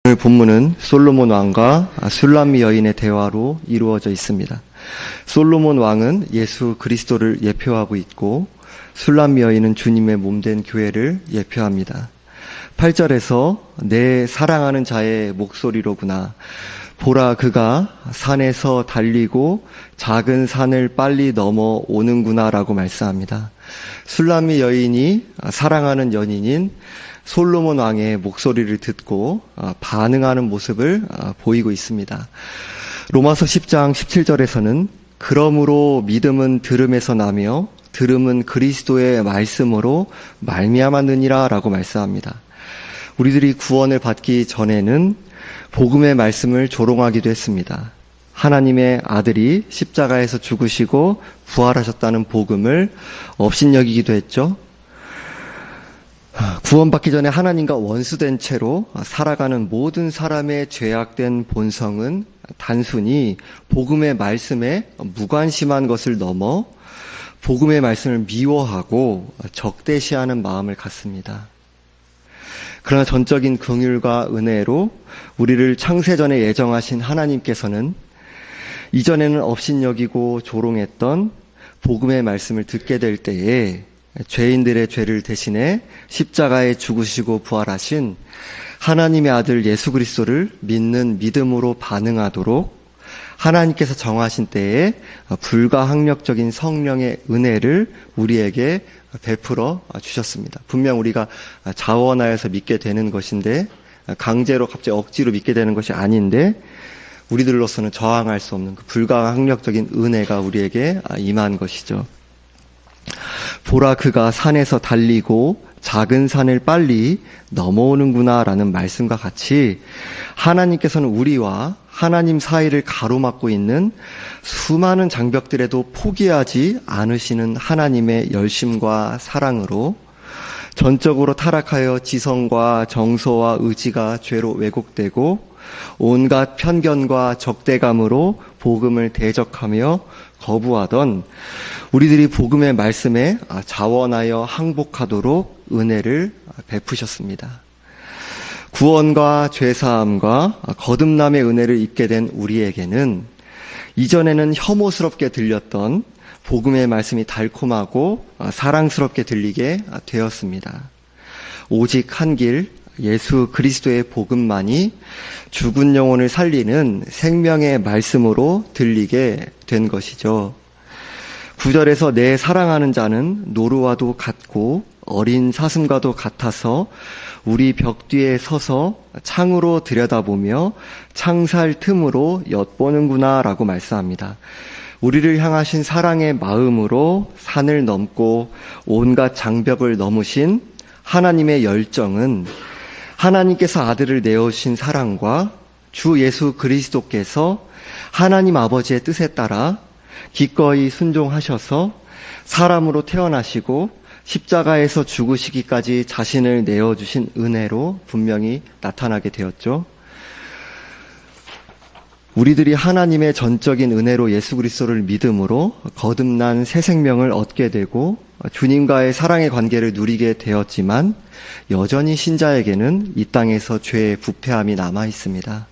오늘 본문은 솔로몬 왕과 술람미 여인의 대화로 이루어져 있습니다. 솔로몬 왕은 예수 그리스도를 예표하고 있고 술람미 여인은 주님의 몸된 교회를 예표합니다. 8절에서 내 사랑하는 자의 목소리로구나. 보라, 그가 산에서 달리고 작은 산을 빨리 넘어오는구나 라고 말씀합니다. 술람미 여인이 사랑하는 연인인 솔로몬 왕의 목소리를 듣고 반응하는 모습을 보이고 있습니다. 로마서 10장 17절에서는 그러므로 믿음은 들음에서 나며 들음은 그리스도의 말씀으로 말미암았느니라 라고 말씀합니다. 우리들이 구원을 받기 전에는 복음의 말씀을 조롱하기도 했습니다. 하나님의 아들이 십자가에서 죽으시고 부활하셨다는 복음을 업신여기기도 했죠. 구원받기 전에 하나님과 원수된 채로 살아가는 모든 사람의 죄악된 본성은 단순히 복음의 말씀에 무관심한 것을 넘어 복음의 말씀을 미워하고 적대시하는 마음을 갖습니다. 그러나 전적인 긍휼과 은혜로 우리를 창세전에 예정하신 하나님께서는 이전에는 업신여기고 조롱했던 복음의 말씀을 듣게 될 때에 죄인들의 죄를 대신해 십자가에 죽으시고 부활하신 하나님의 아들 예수 그리스도를 믿는 믿음으로 반응하도록 하나님께서 정하신 때에 불가항력적인 성령의 은혜를 우리에게 베풀어 주셨습니다. 분명 우리가 자원하여서 믿게 되는 것인데 강제로 갑자기 억지로 믿게 되는 것이 아닌데 우리들로서는 저항할 수 없는 그 불가항력적인 은혜가 우리에게 임한 것이죠. 보라, 그가 산에서 달리고 작은 산을 빨리 넘어오는구나 라는 말씀과 같이 하나님께서는 우리와 하나님 사이를 가로막고 있는 수많은 장벽들에도 포기하지 않으시는 하나님의 열심과 사랑으로 전적으로 타락하여 지성과 정서와 의지가 죄로 왜곡되고 온갖 편견과 적대감으로 복음을 대적하며 거부하던 우리들이 복음의 말씀에 자원하여 항복하도록 은혜를 베푸셨습니다. 구원과 죄사함과 거듭남의 은혜를 입게 된 우리에게는 이전에는 혐오스럽게 들렸던 복음의 말씀이 달콤하고 사랑스럽게 들리게 되었습니다. 오직 한 길, 예수 그리스도의 복음만이 죽은 영혼을 살리는 생명의 말씀으로 들리게 된 것이죠. 9절에서 내 사랑하는 자는 노루와도 같고 어린 사슴과도 같아서 우리 벽 뒤에 서서 창으로 들여다보며 창살 틈으로 엿보는구나 라고 말씀합니다. 우리를 향하신 사랑의 마음으로 산을 넘고 온갖 장벽을 넘으신 하나님의 열정은 하나님께서 아들을 내어주신 사랑과 주 예수 그리스도께서 하나님 아버지의 뜻에 따라 기꺼이 순종하셔서 사람으로 태어나시고 십자가에서 죽으시기까지 자신을 내어주신 은혜로 분명히 나타나게 되었죠. 우리들이 하나님의 전적인 은혜로 예수 그리스도를 믿음으로 거듭난 새 생명을 얻게 되고 주님과의 사랑의 관계를 누리게 되었지만 여전히 신자에게는 이 땅에서 죄의 부패함이 남아 있습니다.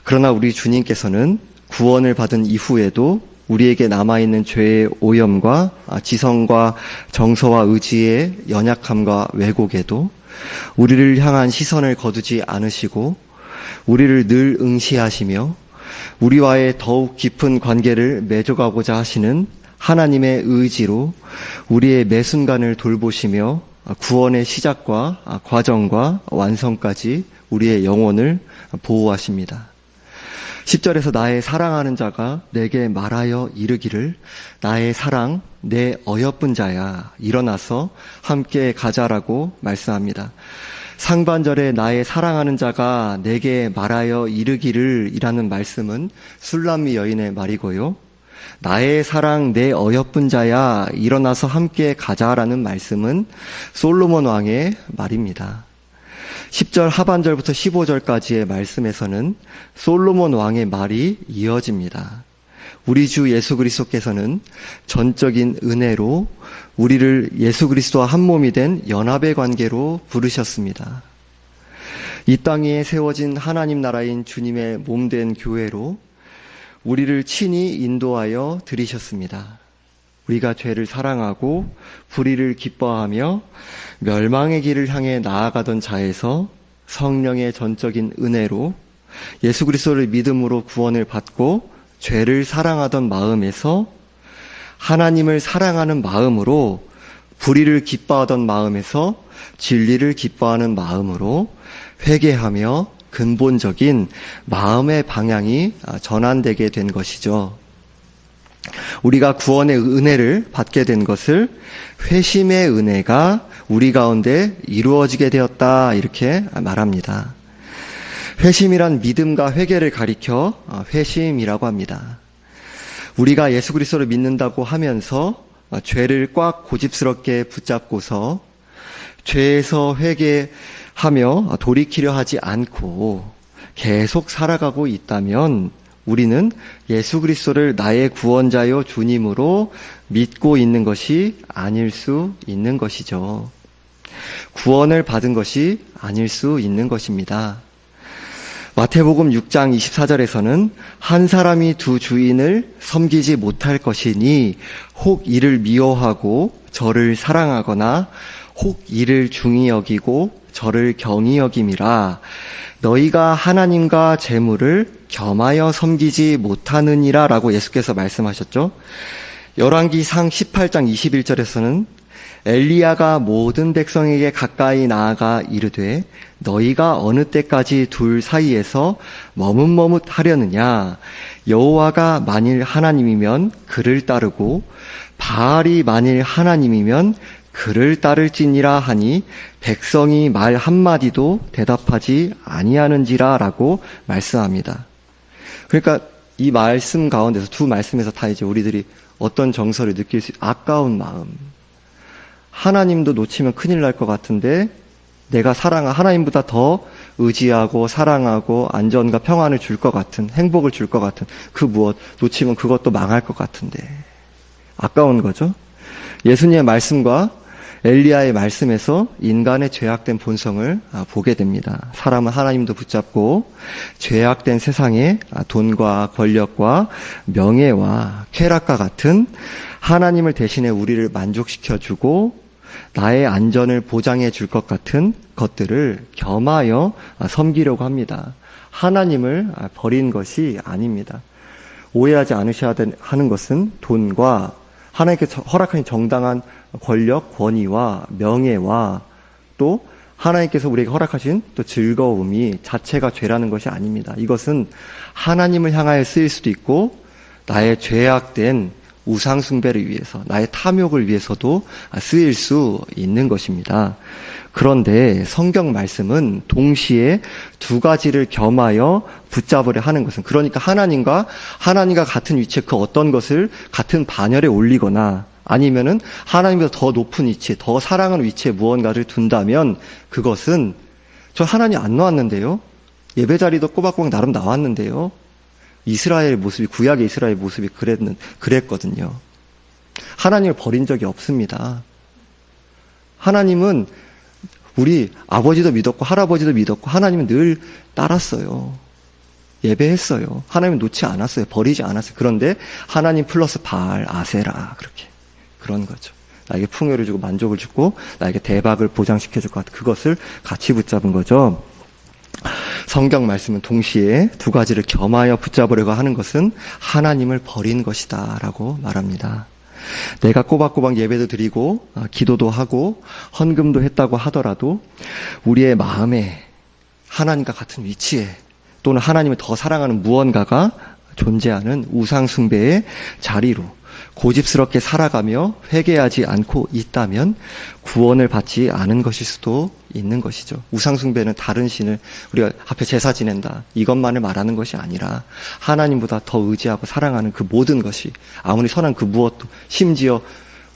그러나 우리 주님께서는 구원을 받은 이후에도 우리에게 남아있는 죄의 오염과 지성과 정서와 의지의 연약함과 왜곡에도 우리를 향한 시선을 거두지 않으시고 우리를 늘 응시하시며 우리와의 더욱 깊은 관계를 맺어가고자 하시는 하나님의 의지로 우리의 매 순간을 돌보시며 구원의 시작과 과정과 완성까지 우리의 영혼을 보호하십니다. 10절에서 나의 사랑하는 자가 내게 말하여 이르기를 나의 사랑 내 어여쁜 자야 일어나서 함께 가자라고 말씀합니다. 상반절에 나의 사랑하는 자가 내게 말하여 이르기를 이라는 말씀은 술람미 여인의 말이고요. 나의 사랑 내 어여쁜 자야 일어나서 함께 가자라는 말씀은 솔로몬 왕의 말입니다. 10절 하반절부터 15절까지의 말씀에서는 솔로몬 왕의 말이 이어집니다. 우리 주 예수 그리스도께서는 전적인 은혜로 우리를 예수 그리스도와 한 몸이 된 연합의 관계로 부르셨습니다. 이 땅 위에 세워진 하나님 나라인 주님의 몸된 교회로 우리를 친히 인도하여 들이셨습니다. 우리가 죄를 사랑하고 불의를 기뻐하며 멸망의 길을 향해 나아가던 자에서 성령의 전적인 은혜로 예수 그리스도를 믿음으로 구원을 받고 죄를 사랑하던 마음에서 하나님을 사랑하는 마음으로, 불의를 기뻐하던 마음에서 진리를 기뻐하는 마음으로 회개하며 근본적인 마음의 방향이 전환되게 된 것이죠. 우리가 구원의 은혜를 받게 된 것을 회심의 은혜가 우리 가운데 이루어지게 되었다, 이렇게 말합니다. 회심이란 믿음과 회개를 가리켜 회심이라고 합니다. 우리가 예수 그리스도를 믿는다고 하면서 죄를 꽉 고집스럽게 붙잡고서 죄에서 회개하며 돌이키려 하지 않고 계속 살아가고 있다면 우리는 예수 그리스도를 나의 구원자요 주님으로 믿고 있는 것이 아닐 수 있는 것이죠. 구원을 받은 것이 아닐 수 있는 것입니다. 마태복음 6장 24절에서는 한 사람이 두 주인을 섬기지 못할 것이니 혹 이를 미워하고 저를 사랑하거나 혹 이를 중히 여기고 저를 경히 여김이라. 너희가 하나님과 재물을 겸하여 섬기지 못하느니라 라고 예수께서 말씀하셨죠. 열왕기상 18장 21절에서는 엘리야가 모든 백성에게 가까이 나아가 이르되 너희가 어느 때까지 둘 사이에서 머뭇머뭇하려느냐. 여호와가 만일 하나님이면 그를 따르고 바알이 만일 하나님이면 그를 따를지니라 하니 백성이 말 한마디도 대답하지 아니하는지라 라고 말씀합니다. 그러니까 이 말씀 가운데서, 두 말씀에서 다 이제 우리들이 어떤 정서를 느낄 수, 아까운 마음. 하나님도 놓치면 큰일 날 것 같은데 내가 하나님보다 더 의지하고 사랑하고 안전과 평안을 줄 것 같은, 행복을 줄 것 같은 그 무엇 놓치면 그것도 망할 것 같은데 아까운 거죠. 예수님의 말씀과 엘리야의 말씀에서 인간의 죄악된 본성을 보게 됩니다. 사람은 하나님도 붙잡고 죄악된 세상에 돈과 권력과 명예와 쾌락과 같은 하나님을 대신해 우리를 만족시켜주고 나의 안전을 보장해 줄 것 같은 것들을 겸하여 섬기려고 합니다. 하나님을 버린 것이 아닙니다. 오해하지 않으셔야 하는 것은 돈과 하나님께서 허락하신 정당한 권력, 권위와 명예와 또 하나님께서 우리에게 허락하신 또 즐거움이 자체가 죄라는 것이 아닙니다. 이것은 하나님을 향하여 쓰일 수도 있고 나의 죄악된 우상 숭배를 위해서, 나의 탐욕을 위해서도 쓰일 수 있는 것입니다. 그런데 성경 말씀은 동시에 두 가지를 겸하여 붙잡으려 하는 것은, 그러니까 하나님과 같은 위치에 그 어떤 것을 같은 반열에 올리거나 아니면은 하나님보다 더 높은 위치에, 더 사랑하는 위치에 무언가를 둔다면 그것은 저 하나님 안 놓았는데요. 예배 자리도 꼬박꼬박 나름 나왔는데요. 이스라엘 모습이, 구약의 이스라엘 모습이 그랬거든요. 하나님을 버린 적이 없습니다. 하나님은 우리 아버지도 믿었고 할아버지도 믿었고 하나님은 늘 따랐어요. 예배했어요. 하나님은 놓지 않았어요. 버리지 않았어요. 그런데 하나님 플러스 바알, 아세라, 그렇게. 그런 거죠. 나에게 풍요를 주고 만족을 주고 나에게 대박을 보장시켜줄 것 같은 그것을 같이 붙잡은 거죠. 성경 말씀은 동시에 두 가지를 겸하여 붙잡으려고 하는 것은 하나님을 버린 것이다 라고 말합니다. 내가 꼬박꼬박 예배도 드리고 기도도 하고 헌금도 했다고 하더라도 우리의 마음에 하나님과 같은 위치에 또는 하나님을 더 사랑하는 무언가가 존재하는 우상 숭배의 자리로 고집스럽게 살아가며 회개하지 않고 있다면 구원을 받지 않은 것일 수도 있는 것이죠. 우상 숭배는 다른 신을 우리가 앞에 제사 지낸다 이것만을 말하는 것이 아니라 하나님보다 더 의지하고 사랑하는 그 모든 것이 아무리 선한 그 무엇도 심지어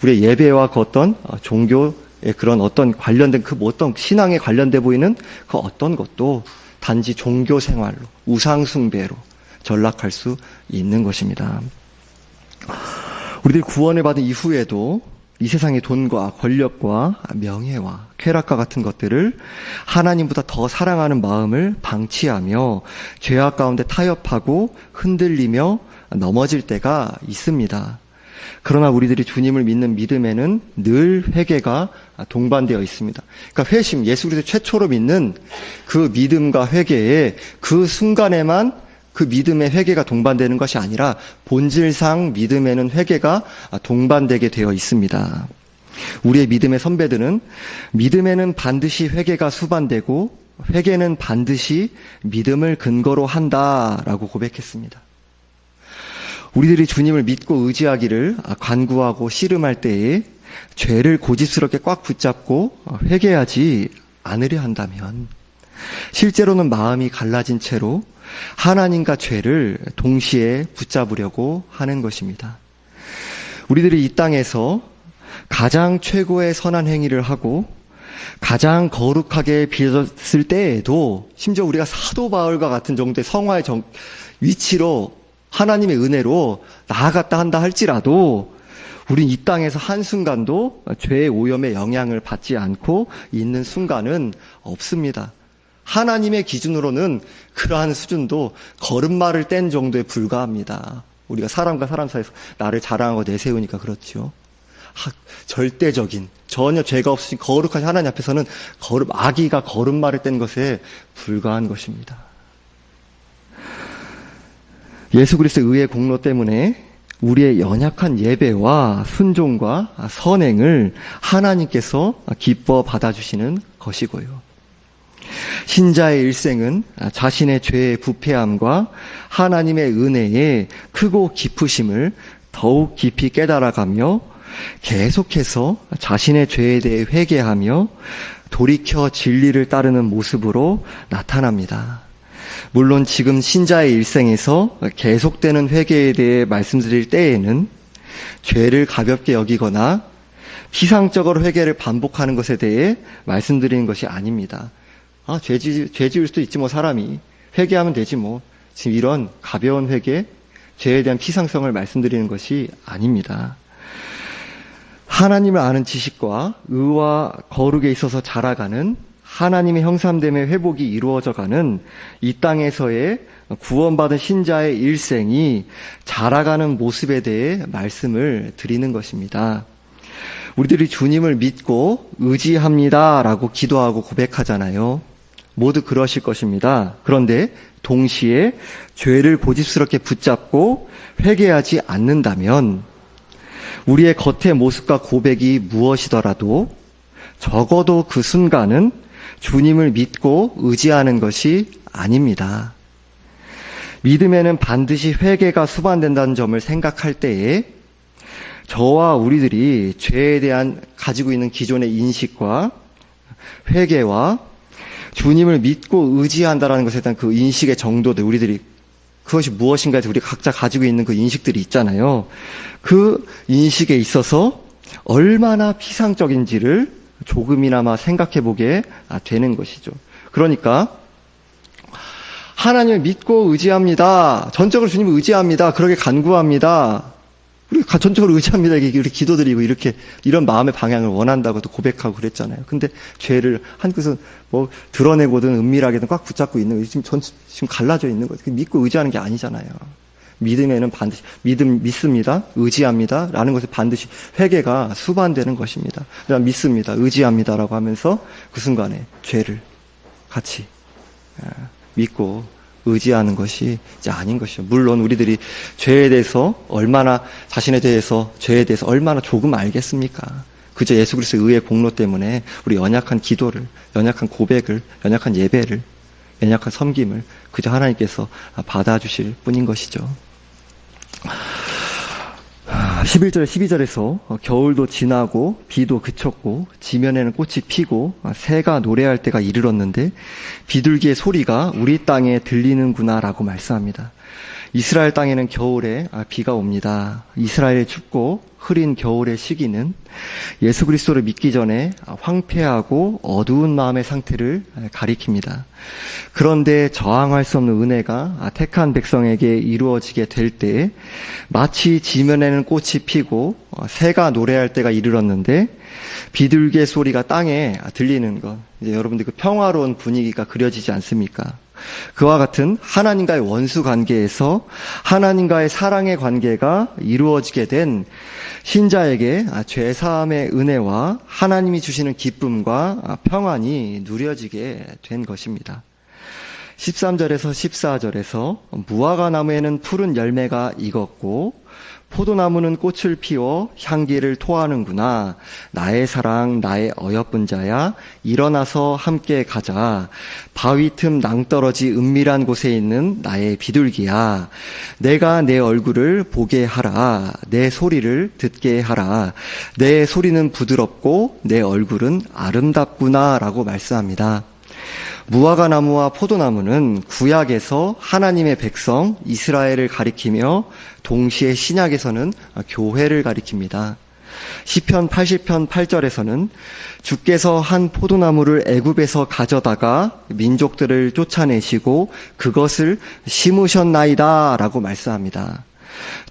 우리의 예배와 그 어떤 종교의 그런 어떤 관련된 그 어떤 신앙에 관련돼 보이는 그 어떤 것도 단지 종교 생활로 우상 숭배로 전락할 수 있는 것입니다. 우리들이 구원을 받은 이후에도 이 세상의 돈과 권력과 명예와 쾌락과 같은 것들을 하나님보다 더 사랑하는 마음을 방치하며 죄악 가운데 타협하고 흔들리며 넘어질 때가 있습니다. 그러나 우리들이 주님을 믿는 믿음에는 늘 회개가 동반되어 있습니다. 그러니까 회심, 예수 그리스도 최초로 믿는 그 믿음과 회개에 그 순간에만 그 믿음의 회개가 동반되는 것이 아니라 본질상 믿음에는 회개가 동반되게 되어 있습니다. 우리의 믿음의 선배들은 믿음에는 반드시 회개가 수반되고 회개는 반드시 믿음을 근거로 한다라고 고백했습니다. 우리들이 주님을 믿고 의지하기를 간구하고 씨름할 때에 죄를 고집스럽게 꽉 붙잡고 회개하지 않으려 한다면 실제로는 마음이 갈라진 채로 하나님과 죄를 동시에 붙잡으려고 하는 것입니다. 우리들이 이 땅에서 가장 최고의 선한 행위를 하고 가장 거룩하게 빚었을 때에도 심지어 우리가 사도 바울과 같은 정도의 성화의 위치로 하나님의 은혜로 나아갔다 한다 할지라도 우린 이 땅에서 한순간도 죄의 오염의 영향을 받지 않고 있는 순간은 없습니다. 하나님의 기준으로는 그러한 수준도 걸음마를 뗀 정도에 불과합니다. 우리가 사람과 사람 사이에서 나를 자랑하고 내세우니까 그렇죠. 절대적인 전혀 죄가 없으신 거룩하신 하나님 앞에서는 아기가 걸음마를 뗀 것에 불과한 것입니다. 예수 그리스도의 의의 공로 때문에 우리의 연약한 예배와 순종과 선행을 하나님께서 기뻐 받아주시는 것이고요. 신자의 일생은 자신의 죄의 부패함과 하나님의 은혜의 크고 깊으심을 더욱 깊이 깨달아가며 계속해서 자신의 죄에 대해 회개하며 돌이켜 진리를 따르는 모습으로 나타납니다. 물론 지금 신자의 일생에서 계속되는 회개에 대해 말씀드릴 때에는 죄를 가볍게 여기거나 피상적으로 회개를 반복하는 것에 대해 말씀드리는 것이 아닙니다. 죄 지을 수도 있지 뭐 사람이 회개하면 되지 뭐 지금 이런 가벼운 회개, 죄에 대한 피상성을 말씀드리는 것이 아닙니다. 하나님을 아는 지식과 의와 거룩에 있어서 자라가는 하나님의 형상됨의 회복이 이루어져가는 이 땅에서의 구원받은 신자의 일생이 자라가는 모습에 대해 말씀을 드리는 것입니다. 우리들이 주님을 믿고 의지합니다라고 기도하고 고백하잖아요. 모두 그러실 것입니다. 그런데 동시에 죄를 고집스럽게 붙잡고 회개하지 않는다면 우리의 겉의 모습과 고백이 무엇이더라도 적어도 그 순간은 주님을 믿고 의지하는 것이 아닙니다. 믿음에는 반드시 회개가 수반된다는 점을 생각할 때에 저와 우리들이 죄에 대한 가지고 있는 기존의 인식과 회개와 주님을 믿고 의지한다라는 것에 대한 그 인식의 정도들, 우리들이 그것이 무엇인가에 대해서 우리가 각자 가지고 있는 그 인식들이 있잖아요. 그 인식에 있어서 얼마나 피상적인지를 조금이나마 생각해 보게 되는 것이죠. 그러니까 하나님을 믿고 의지합니다. 전적으로 주님을 의지합니다. 그러게 간구합니다. 우리가 전적으로 의지합니다. 이게 우리 기도드리고 이렇게 이런 마음의 방향을 원한다고 또 고백하고 그랬잖아요. 근데 죄를 한끝은 뭐 드러내고든 은밀하게든 꽉 붙잡고 있는 거예요. 지금 갈라져 있는 거예요. 믿고 의지하는 게 아니잖아요. 믿음에는 반드시 믿습니다. 의지합니다. 라는 것에 반드시 회개가 수반되는 것입니다. 그냥 믿습니다. 의지합니다라고 하면서 그 순간에 죄를 같이 믿고 의지하는 것이 이제 아닌 것이죠. 물론 우리들이 죄에 대해서 자신에 대해서 죄에 대해서 얼마나 조금 알겠습니까? 그저 예수 그리스도의 의의 공로 때문에 우리 연약한 기도를, 연약한 고백을, 연약한 예배를, 연약한 섬김을 그저 하나님께서 받아주실 뿐인 것이죠. 11절, 12절에서 겨울도 지나고 비도 그쳤고 지면에는 꽃이 피고 새가 노래할 때가 이르렀는데 비둘기의 소리가 우리 땅에 들리는구나 라고 말씀합니다. 이스라엘 땅에는 겨울에 비가 옵니다. 이스라엘의 춥고 흐린 겨울의 시기는 예수 그리스도를 믿기 전에 황폐하고 어두운 마음의 상태를 가리킵니다. 그런데 저항할 수 없는 은혜가 택한 백성에게 이루어지게 될 때 마치 지면에는 꽃이 피고 새가 노래할 때가 이르렀는데 비둘기의 소리가 땅에 들리는 것. 이제 여러분들 그 평화로운 분위기가 그려지지 않습니까? 그와 같은 하나님과의 원수 관계에서 하나님과의 사랑의 관계가 이루어지게 된 신자에게 죄사함의 은혜와 하나님이 주시는 기쁨과 평안이 누려지게 된 것입니다. 13절에서 14절에서 무화과 나무에는 푸른 열매가 익었고 포도나무는 꽃을 피워 향기를 토하는구나. 나의 사랑, 나의 어여쁜 자야. 일어나서 함께 가자. 바위 틈 낭떠러지 은밀한 곳에 있는 나의 비둘기야. 내가 내 얼굴을 보게 하라. 내 소리를 듣게 하라. 내 소리는 부드럽고 내 얼굴은 아름답구나. 라고 말씀합니다. 무화과 나무와 포도나무는 구약에서 하나님의 백성 이스라엘을 가리키며 동시에 신약에서는 교회를 가리킵니다. 시편 80편 8절에서는 주께서 한 포도나무를 애굽에서 가져다가 민족들을 쫓아내시고 그것을 심으셨나이다 라고 말씀합니다.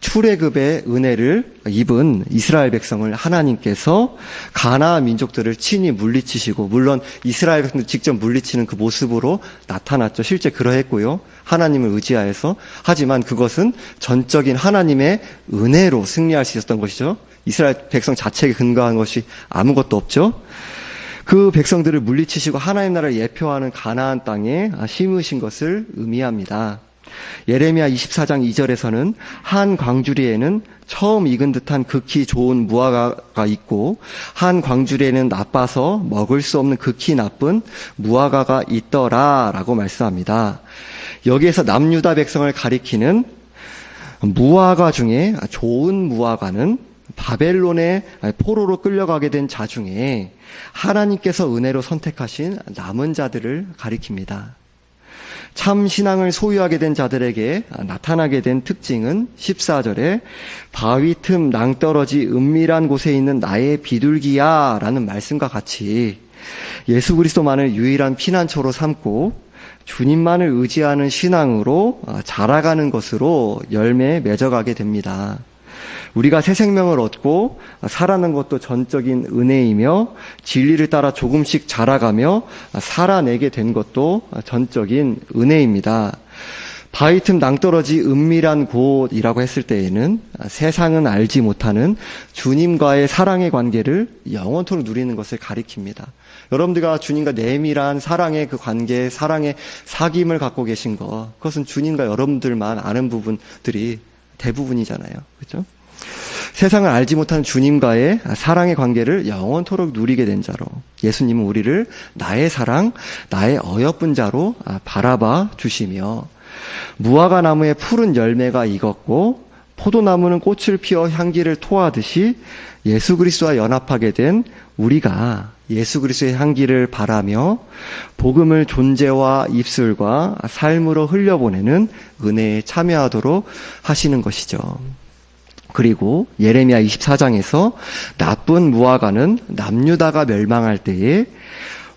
출애굽의 은혜를 입은 이스라엘 백성을 하나님께서 가나안 민족들을 친히 물리치시고, 물론 이스라엘 백성들 직접 물리치는 그 모습으로 나타났죠. 실제 그러했고요. 하나님을 의지하여서. 하지만 그것은 전적인 하나님의 은혜로 승리할 수 있었던 것이죠. 이스라엘 백성 자체에 근거한 것이 아무것도 없죠. 그 백성들을 물리치시고 하나님 나라를 예표하는 가나안 땅에 심으신 것을 의미합니다. 예레미야 24장 2절에서는 한 광주리에는 처음 익은 듯한 극히 좋은 무화과가 있고 한 광주리에는 나빠서 먹을 수 없는 극히 나쁜 무화과가 있더라 라고 말씀합니다. 여기에서 남유다 백성을 가리키는 무화과 중에 좋은 무화과는 바벨론의 포로로 끌려가게 된 자 중에 하나님께서 은혜로 선택하신 남은 자들을 가리킵니다. 참 신앙을 소유하게 된 자들에게 나타나게 된 특징은 14절에 바위 틈 낭떠러지 은밀한 곳에 있는 나의 비둘기야 라는 말씀과 같이 예수 그리스도만을 유일한 피난처로 삼고 주님만을 의지하는 신앙으로 자라가는 것으로 열매에 맺어가게 됩니다. 우리가 새 생명을 얻고 살아난 것도 전적인 은혜이며 진리를 따라 조금씩 자라가며 살아내게 된 것도 전적인 은혜입니다. 바위 틈 낭떠러지 은밀한 곳이라고 했을 때에는 세상은 알지 못하는 주님과의 사랑의 관계를 영원토록 누리는 것을 가리킵니다. 여러분들과 주님과 내밀한 사랑의 그 관계, 사랑의 사귐을 갖고 계신 것, 그것은 주님과 여러분들만 아는 부분들이 대부분이잖아요. 그렇죠? 세상을 알지 못하는 주님과의 사랑의 관계를 영원토록 누리게 된 자로 예수님은 우리를 나의 사랑, 나의 어여쁜 자로 바라봐 주시며 무화과 나무에 푸른 열매가 익었고 포도나무는 꽃을 피워 향기를 토하듯이 예수 그리스도와 연합하게 된 우리가 예수 그리스도의 향기를 바라며 복음을 존재와 입술과 삶으로 흘려보내는 은혜에 참여하도록 하시는 것이죠. 그리고 예레미야 24장에서 나쁜 무화과는 남유다가 멸망할 때에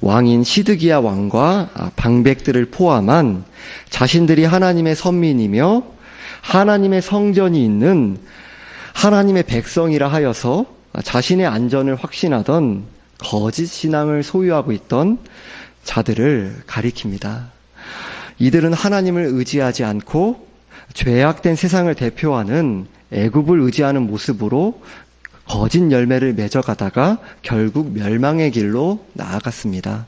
왕인 시드기야 왕과 방백들을 포함한 자신들이 하나님의 선민이며 하나님의 성전이 있는 하나님의 백성이라 하여서 자신의 안전을 확신하던 거짓 신앙을 소유하고 있던 자들을 가리킵니다. 이들은 하나님을 의지하지 않고 죄악된 세상을 대표하는 애굽을 의지하는 모습으로 거짓 열매를 맺어가다가 결국 멸망의 길로 나아갔습니다.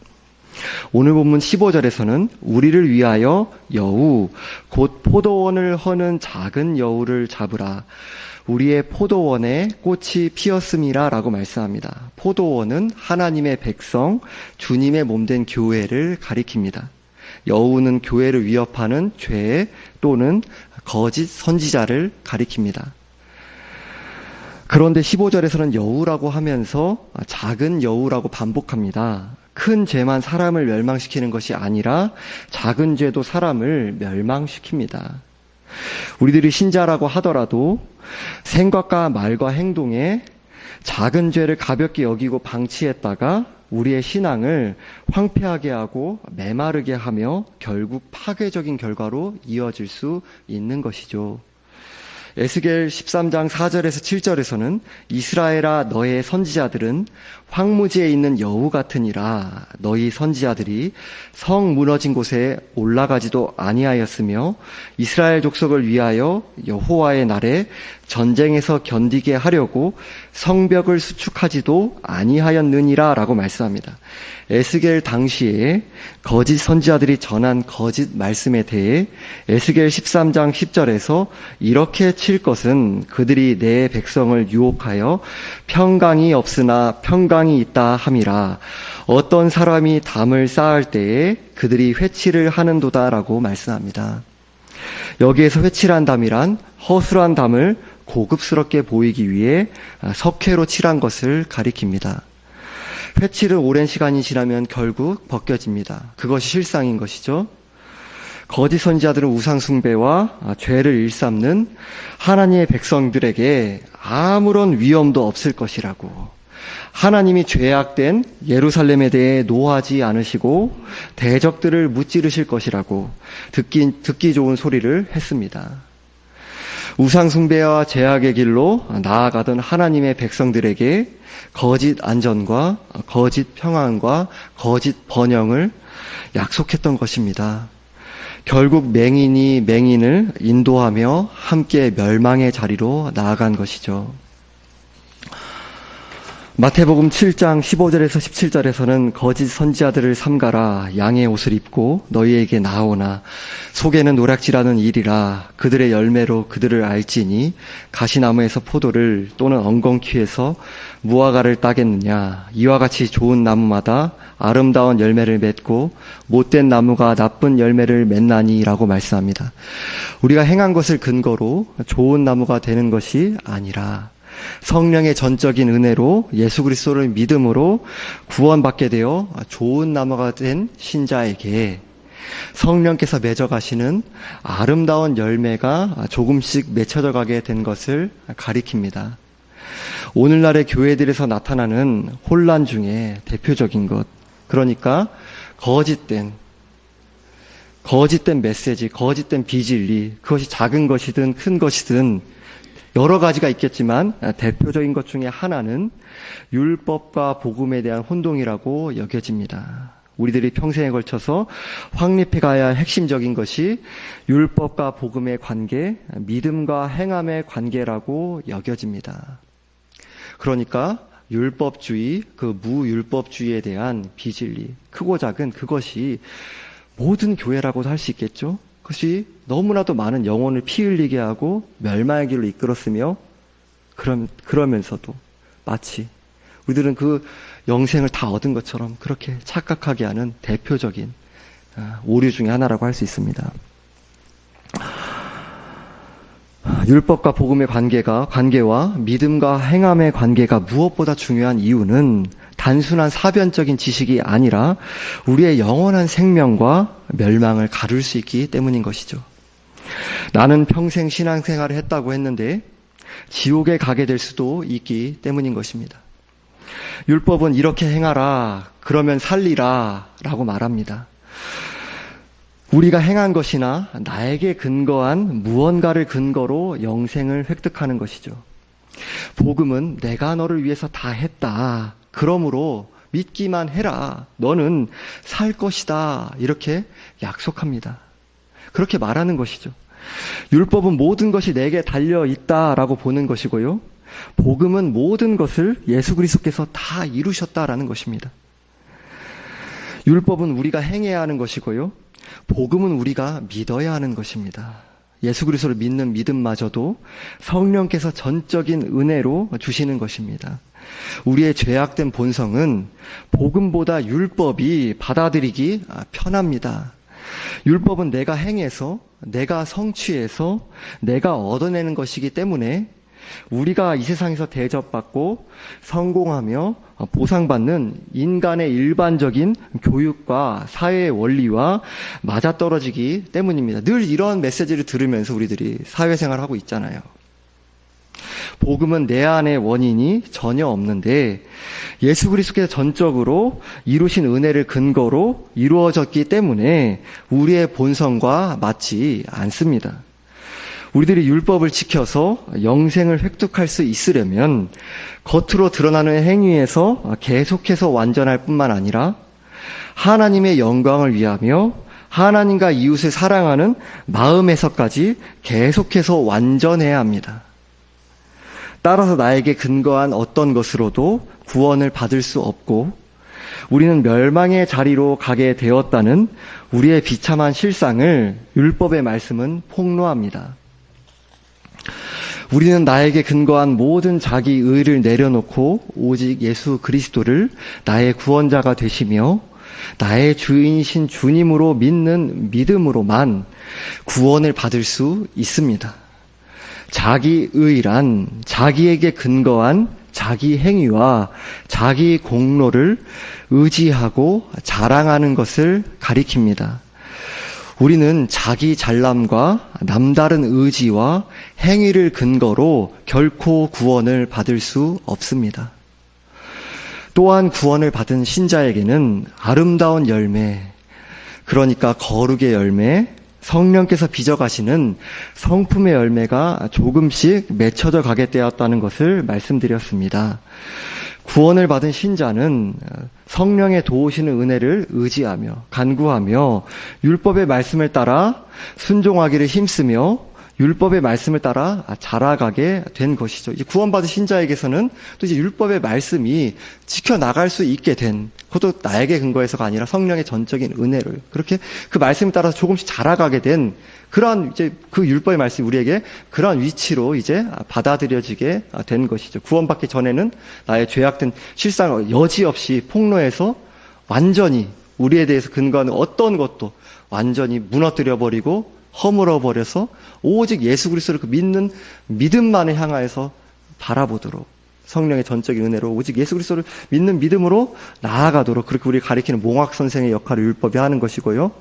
오늘 본문 15절에서는 우리를 위하여 여우 곧 포도원을 허는 작은 여우를 잡으라. 우리의 포도원에 꽃이 피었음이라 라고 말씀합니다. 포도원은 하나님의 백성, 주님의 몸된 교회를 가리킵니다. 여우는 교회를 위협하는 죄 또는 거짓 선지자를 가리킵니다. 그런데 15절에서는 여우라고 하면서 작은 여우라고 반복합니다. 큰 죄만 사람을 멸망시키는 것이 아니라 작은 죄도 사람을 멸망시킵니다. 우리들이 신자라고 하더라도 생각과 말과 행동에 작은 죄를 가볍게 여기고 방치했다가 우리의 신앙을 황폐하게 하고 메마르게 하며 결국 파괴적인 결과로 이어질 수 있는 것이죠. 에스겔 13장 4절에서 7절에서는 이스라엘아 너의 선지자들은 황무지에 있는 여우 같으니라. 너희 선지자들이 성 무너진 곳에 올라가지도 아니하였으며 이스라엘 족속을 위하여 여호와의 날에 전쟁에서 견디게 하려고 성벽을 수축하지도 아니하였느니라 라고 말씀합니다. 에스겔 당시에 거짓 선지자들이 전한 거짓 말씀에 대해 에스겔 13장 10절에서 이렇게 칠 것은 그들이 내 백성을 유혹하여 평강이 없으나 평강이 있다 함이라. 어떤 사람이 담을 쌓을 때에 그들이 회치를 하는도다라고 말씀합니다. 여기에서 회칠한 담이란 허술한 담을 고급스럽게 보이기 위해 석회로 칠한 것을 가리킵니다. 회칠은 오랜 시간이 지나면 결국 벗겨집니다. 그것이 실상인 것이죠. 거짓 선지자들은 우상 숭배와 죄를 일삼는 하나님의 백성들에게 아무런 위험도 없을 것이라고, 하나님이 죄악된 예루살렘에 대해 노하지 않으시고 대적들을 무찌르실 것이라고 듣기 좋은 소리를 했습니다. 우상 숭배와 죄악의 길로 나아가던 하나님의 백성들에게 거짓 안전과 거짓 평안과 거짓 번영을 약속했던 것입니다. 결국 맹인이 맹인을 인도하며 함께 멸망의 자리로 나아간 것이죠. 마태복음 7장 15절에서 17절에서는 거짓 선지자들을 삼가라. 양의 옷을 입고 너희에게 나오나 속에는 노략질하는 일이라. 그들의 열매로 그들을 알지니 가시나무에서 포도를 또는 엉겅퀴에서 무화과를 따겠느냐. 이와 같이 좋은 나무마다 아름다운 열매를 맺고 못된 나무가 나쁜 열매를 맺나니라고 말씀합니다. 우리가 행한 것을 근거로 좋은 나무가 되는 것이 아니라 성령의 전적인 은혜로 예수 그리스도를 믿음으로 구원받게 되어 좋은 나무가 된 신자에게 성령께서 맺어가시는 아름다운 열매가 조금씩 맺혀져 가게 된 것을 가리킵니다. 오늘날의 교회들에서 나타나는 혼란 중에 대표적인 것, 그러니까 거짓된 메시지, 거짓된 비진리, 그것이 작은 것이든 큰 것이든 여러 가지가 있겠지만 대표적인 것 중에 하나는 율법과 복음에 대한 혼동이라고 여겨집니다. 우리들이 평생에 걸쳐서 확립해 가야 할 핵심적인 것이 율법과 복음의 관계, 믿음과 행함의 관계라고 여겨집니다. 그러니까 율법주의, 그 무율법주의에 대한 비진리, 크고 작은 그것이 모든 교회라고도 할 수 있겠죠. 그것이 너무나도 많은 영혼을 피 흘리게 하고 멸망의 길로 이끌었으며 그러면서도 마치 우리들은 그 영생을 다 얻은 것처럼 그렇게 착각하게 하는 대표적인 오류 중에 하나라고 할 수 있습니다. 율법과 복음의 관계와 믿음과 행함의 관계가 무엇보다 중요한 이유는 단순한 사변적인 지식이 아니라 우리의 영원한 생명과 멸망을 가를 수 있기 때문인 것이죠. 나는 평생 신앙생활을 했다고 했는데 지옥에 가게 될 수도 있기 때문인 것입니다. 율법은 이렇게 행하라, 그러면 살리라 라고 말합니다. 우리가 행한 것이나 나에게 근거한 무언가를 근거로 영생을 획득하는 것이죠. 복음은 내가 너를 위해서 다 했다. 그러므로 믿기만 해라. 너는 살 것이다. 이렇게 약속합니다. 그렇게 말하는 것이죠. 율법은 모든 것이 내게 달려 있다라고 보는 것이고요. 복음은 모든 것을 예수 그리스도께서 다 이루셨다라는 것입니다. 율법은 우리가 행해야 하는 것이고요. 복음은 우리가 믿어야 하는 것입니다. 예수 그리스도를 믿는 믿음마저도 성령께서 전적인 은혜로 주시는 것입니다. 우리의 죄악된 본성은 복음보다 율법이 받아들이기 편합니다. 율법은 내가 행해서, 내가 성취해서, 내가 얻어내는 것이기 때문에 우리가 이 세상에서 대접받고 성공하며 보상받는 인간의 일반적인 교육과 사회의 원리와 맞아떨어지기 때문입니다. 늘 이런 메시지를 들으면서 우리들이 사회생활을 하고 있잖아요. 복음은 내 안에 원인이 전혀 없는데 예수 그리스도께서 전적으로 이루신 은혜를 근거로 이루어졌기 때문에 우리의 본성과 맞지 않습니다. 우리들이 율법을 지켜서 영생을 획득할 수 있으려면 겉으로 드러나는 행위에서 계속해서 완전할 뿐만 아니라 하나님의 영광을 위하며 하나님과 이웃을 사랑하는 마음에서까지 계속해서 완전해야 합니다. 따라서 나에게 근거한 어떤 것으로도 구원을 받을 수 없고 우리는 멸망의 자리로 가게 되었다는 우리의 비참한 실상을 율법의 말씀은 폭로합니다. 우리는 나에게 근거한 모든 자기 의를 내려놓고 오직 예수 그리스도를 나의 구원자가 되시며 나의 주인이신 주님으로 믿는 믿음으로만 구원을 받을 수 있습니다. 자기 의란 자기에게 근거한 자기 행위와 자기 공로를 의지하고 자랑하는 것을 가리킵니다. 우리는 자기 잘남과 남다른 의지와 행위를 근거로 결코 구원을 받을 수 없습니다. 또한 구원을 받은 신자에게는 아름다운 열매, 그러니까 거룩의 열매, 성령께서 빚어가시는 성품의 열매가 조금씩 맺혀져 가게 되었다는 것을 말씀드렸습니다. 구원을 받은 신자는 성령의 도우시는 은혜를 의지하며 간구하며 율법의 말씀을 따라 순종하기를 힘쓰며 율법의 말씀을 따라 자라가게 된 것이죠. 이제 구원받은 신자에게서는 또 이제 율법의 말씀이 지켜나갈 수 있게 된, 그것도 나에게 근거해서가 아니라 성령의 전적인 은혜를, 그렇게 그 말씀에 따라서 조금씩 자라가게 된 그러한 이제 그 율법의 말씀이 우리에게 그러한 위치로 이제 받아들여지게 된 것이죠. 구원받기 전에는 나의 죄악된 실상을 여지없이 폭로해서 완전히 우리에 대해서 근거하는 어떤 것도 완전히 무너뜨려버리고 허물어버려서 오직 예수 그리스도를 믿는 믿음만을 향하여서 바라보도록 성령의 전적인 은혜로 오직 예수 그리스도를 믿는 믿음으로 나아가도록 그렇게 우리 가리키는 몽학 선생의 역할을 율법이 하는 것이고요.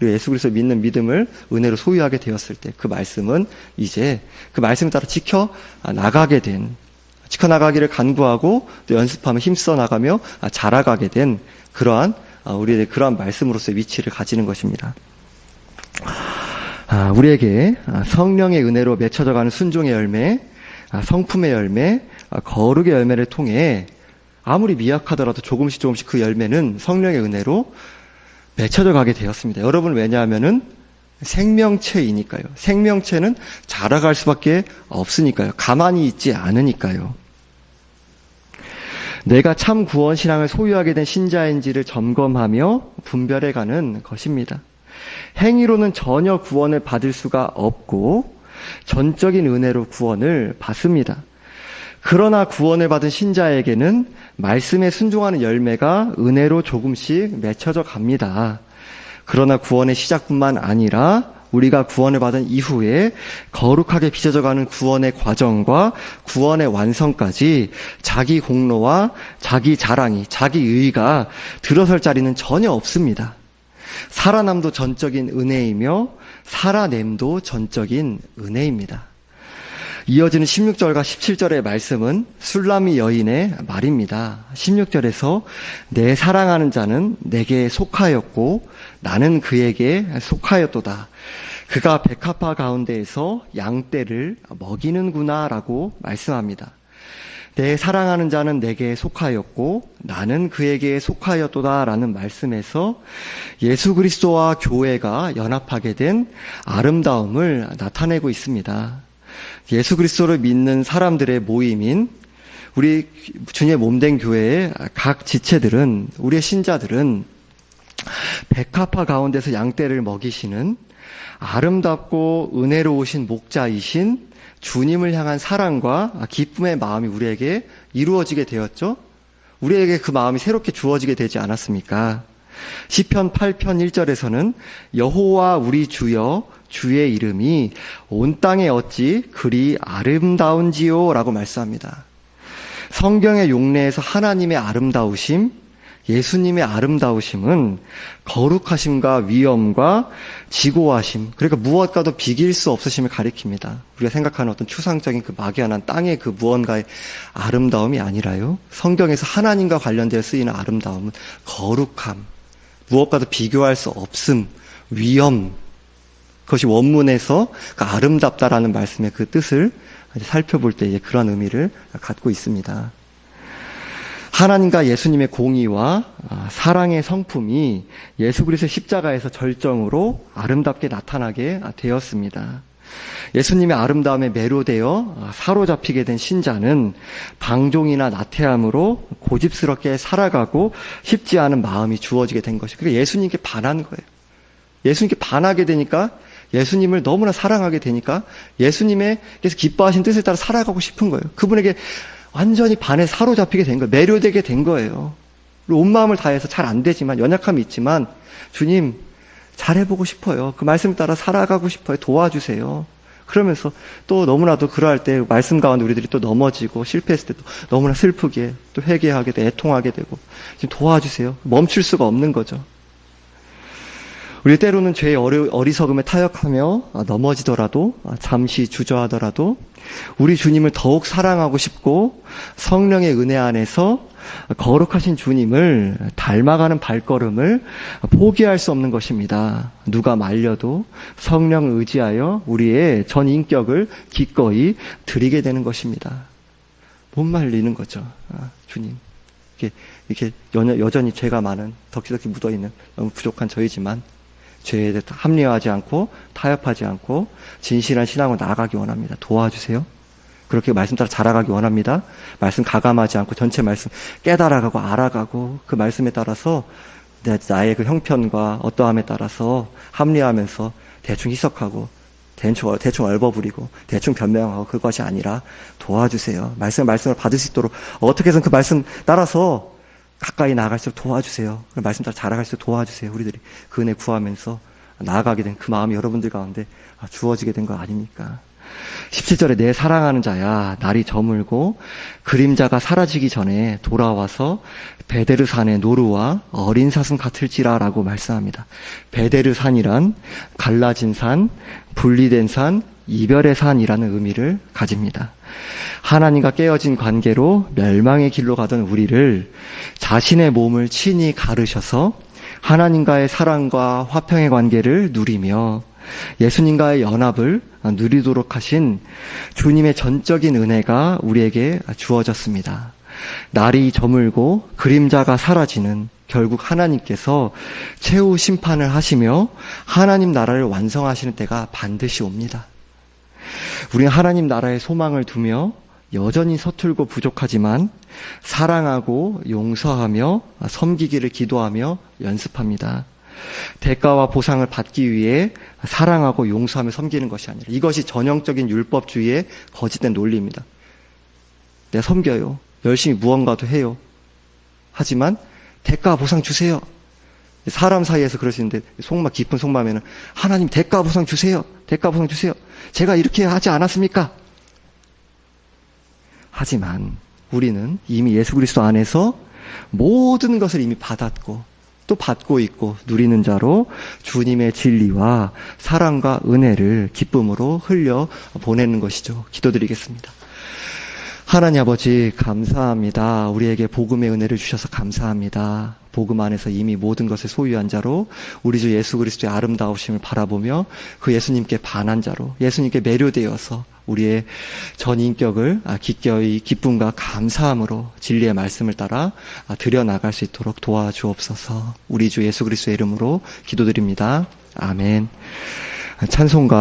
우리 예수 그리스도를 믿는 믿음을 은혜로 소유하게 되었을 때 그 말씀은 이제 그 말씀에 따라 지켜나가게 된, 지켜나가기를 간구하고 또 연습하며 힘써 나가며 자라가게 된 그러한 우리의 그러한 말씀으로서의 위치를 가지는 것입니다. 우리에게 성령의 은혜로 맺혀져가는 순종의 열매, 성품의 열매, 거룩의 열매를 통해 아무리 미약하더라도 조금씩 그 열매는 성령의 은혜로 맺혀져 가게 되었습니다. 여러분, 왜냐하면은 생명체이니까요. 생명체는 자라갈 수밖에 없으니까요. 가만히 있지 않으니까요. 내가 참 구원 신앙을 소유하게 된 신자인지를 점검하며 분별해가는 것입니다. 행위로는 전혀 구원을 받을 수가 없고 전적인 은혜로 구원을 받습니다. 그러나 구원을 받은 신자에게는 말씀에 순종하는 열매가 은혜로 조금씩 맺혀져 갑니다. 그러나 구원의 시작뿐만 아니라 우리가 구원을 받은 이후에 거룩하게 빚어져가는 구원의 과정과 구원의 완성까지 자기 공로와 자기 자랑이, 자기 의의가 들어설 자리는 전혀 없습니다. 살아남도 전적인 은혜이며 살아냄도 전적인 은혜입니다. 이어지는 16절과 17절의 말씀은 술람이 여인의 말입니다. 16절에서 내 사랑하는 자는 내게 속하였고 나는 그에게 속하였도다. 그가 백합화 가운데에서 양떼를 먹이는구나 라고 말씀합니다. 내 사랑하는 자는 내게 속하였고 나는 그에게 속하였도다 라는 말씀에서 예수 그리스도와 교회가 연합하게 된 아름다움을 나타내고 있습니다. 예수 그리스도를 믿는 사람들의 모임인 우리 주님의 몸된 교회의 각 지체들은, 우리의 신자들은 백합화 가운데서 양떼를 먹이시는 아름답고 은혜로우신 목자이신 주님을 향한 사랑과 기쁨의 마음이 우리에게 이루어지게 되었죠. 우리에게 그 마음이 새롭게 주어지게 되지 않았습니까? 시편 8편 1절에서는 여호와 우리 주여 주의 이름이 온 땅에 어찌 그리 아름다운지요 라고 말씀합니다. 성경의 용례에서 하나님의 아름다우심, 예수님의 아름다우심은 거룩하심과 위엄과 지고하심, 그러니까 무엇과도 비길 수 없으심을 가리킵니다. 우리가 생각하는 어떤 추상적인 그 막연한 땅의 그 무언가의 아름다움이 아니라요, 성경에서 하나님과 관련되어 쓰이는 아름다움은 거룩함, 무엇과도 비교할 수 없음, 위엄, 그것이 원문에서 그 아름답다라는 말씀의 그 뜻을 살펴볼 때 그런 의미를 갖고 있습니다. 하나님과 예수님의 공의와 사랑의 성품이 예수 그리스도의 십자가에서 절정으로 아름답게 나타나게 되었습니다. 예수님의 아름다움에 매료되어 사로잡히게 된 신자는 방종이나 나태함으로 고집스럽게 살아가고 싶지 않은 마음이 주어지게 된 것이에요. 그러니까 예수님께 반한 거예요. 예수님께 반하게 되니까, 예수님을 너무나 사랑하게 되니까 예수님께서 기뻐하신 뜻에 따라 살아가고 싶은 거예요. 그분에게 완전히 반에 사로잡히게 된 거예요. 매료되게 된 거예요. 온 마음을 다해서 잘 안 되지만, 연약함이 있지만, 주님 잘해보고 싶어요. 그 말씀 따라 살아가고 싶어요. 도와주세요. 그러면서 또 너무나도 그러할 때 말씀 가운데 우리들이 또 넘어지고 실패했을 때도 너무나 슬프게 또 회개하게 되고 애통하게 되고, 지금 도와주세요. 멈출 수가 없는 거죠. 우리 때로는 죄의 어리석음에 타협하며 넘어지더라도, 잠시 주저하더라도 우리 주님을 더욱 사랑하고 싶고 성령의 은혜 안에서 거룩하신 주님을 닮아가는 발걸음을 포기할 수 없는 것입니다. 누가 말려도 성령을 의지하여 우리의 전 인격을 기꺼이 드리게 되는 것입니다. 못 말리는 거죠. 주님, 이렇게 여전히 죄가 많은, 덕지덕지 묻어있는 너무 부족한 저희지만 죄에 대해 합리화하지 않고 타협하지 않고 진실한 신앙으로 나아가기 원합니다. 도와주세요. 그렇게 말씀 따라 자라가기 원합니다. 말씀 가감하지 않고 전체 말씀 깨달아가고 알아가고 그 말씀에 따라서 나의 그 형편과 어떠함에 따라서 합리화하면서 대충 희석하고 대충 얼버무리고 대충 변명하고 그것이 아니라 도와주세요. 말씀을 받을 수 있도록 어떻게 해서든 그 말씀 따라서 가까이 나아갈수록 도와주세요. 말씀 따라 자라갈수록 도와주세요. 우리들이 그 은혜 구하면서 나아가게 된 그 마음이 여러분들 가운데 주어지게 된 거 아닙니까? 17절에 내 사랑하는 자야, 날이 저물고 그림자가 사라지기 전에 돌아와서 베데르산의 노루와 어린 사슴 같을지라 라고 말씀합니다. 베데르산이란 갈라진 산, 분리된 산, 이별의 산이라는 의미를 가집니다. 하나님과 깨어진 관계로 멸망의 길로 가던 우리를 자신의 몸을 친히 가르셔서 하나님과의 사랑과 화평의 관계를 누리며 예수님과의 연합을 누리도록 하신 주님의 전적인 은혜가 우리에게 주어졌습니다. 날이 저물고 그림자가 사라지는, 결국 하나님께서 최후 심판을 하시며 하나님 나라를 완성하시는 때가 반드시 옵니다. 우리는 하나님 나라의 소망을 두며 여전히 서툴고 부족하지만 사랑하고 용서하며 섬기기를 기도하며 연습합니다. 대가와 보상을 받기 위해 사랑하고 용서하며 섬기는 것이 아니라, 이것이 전형적인 율법주의의 거짓된 논리입니다. 내가 섬겨요. 열심히 무언가도 해요. 하지만 대가와 보상 주세요. 사람 사이에서 그러시는데 깊은 속마음에는 하나님 대가와 보상 주세요. 대가와 보상 주세요. 제가 이렇게 하지 않았습니까? 하지만 우리는 이미 예수 그리스도 안에서 모든 것을 이미 받았고 또 받고 있고 누리는 자로 주님의 진리와 사랑과 은혜를 기쁨으로 흘려 보내는 것이죠. 기도드리겠습니다. 하나님 아버지, 감사합니다. 우리에게 복음의 은혜를 주셔서 감사합니다. 복음 안에서 이미 모든 것을 소유한 자로 우리 주 예수 그리스도의 아름다우심을 바라보며 그 예수님께 반한 자로 예수님께 매료되어서 우리의 전 인격을 기꺼이 기쁨과 감사함으로 진리의 말씀을 따라 드려나갈 수 있도록 도와주옵소서. 우리 주 예수 그리스도의 이름으로 기도드립니다. 아멘. 찬송가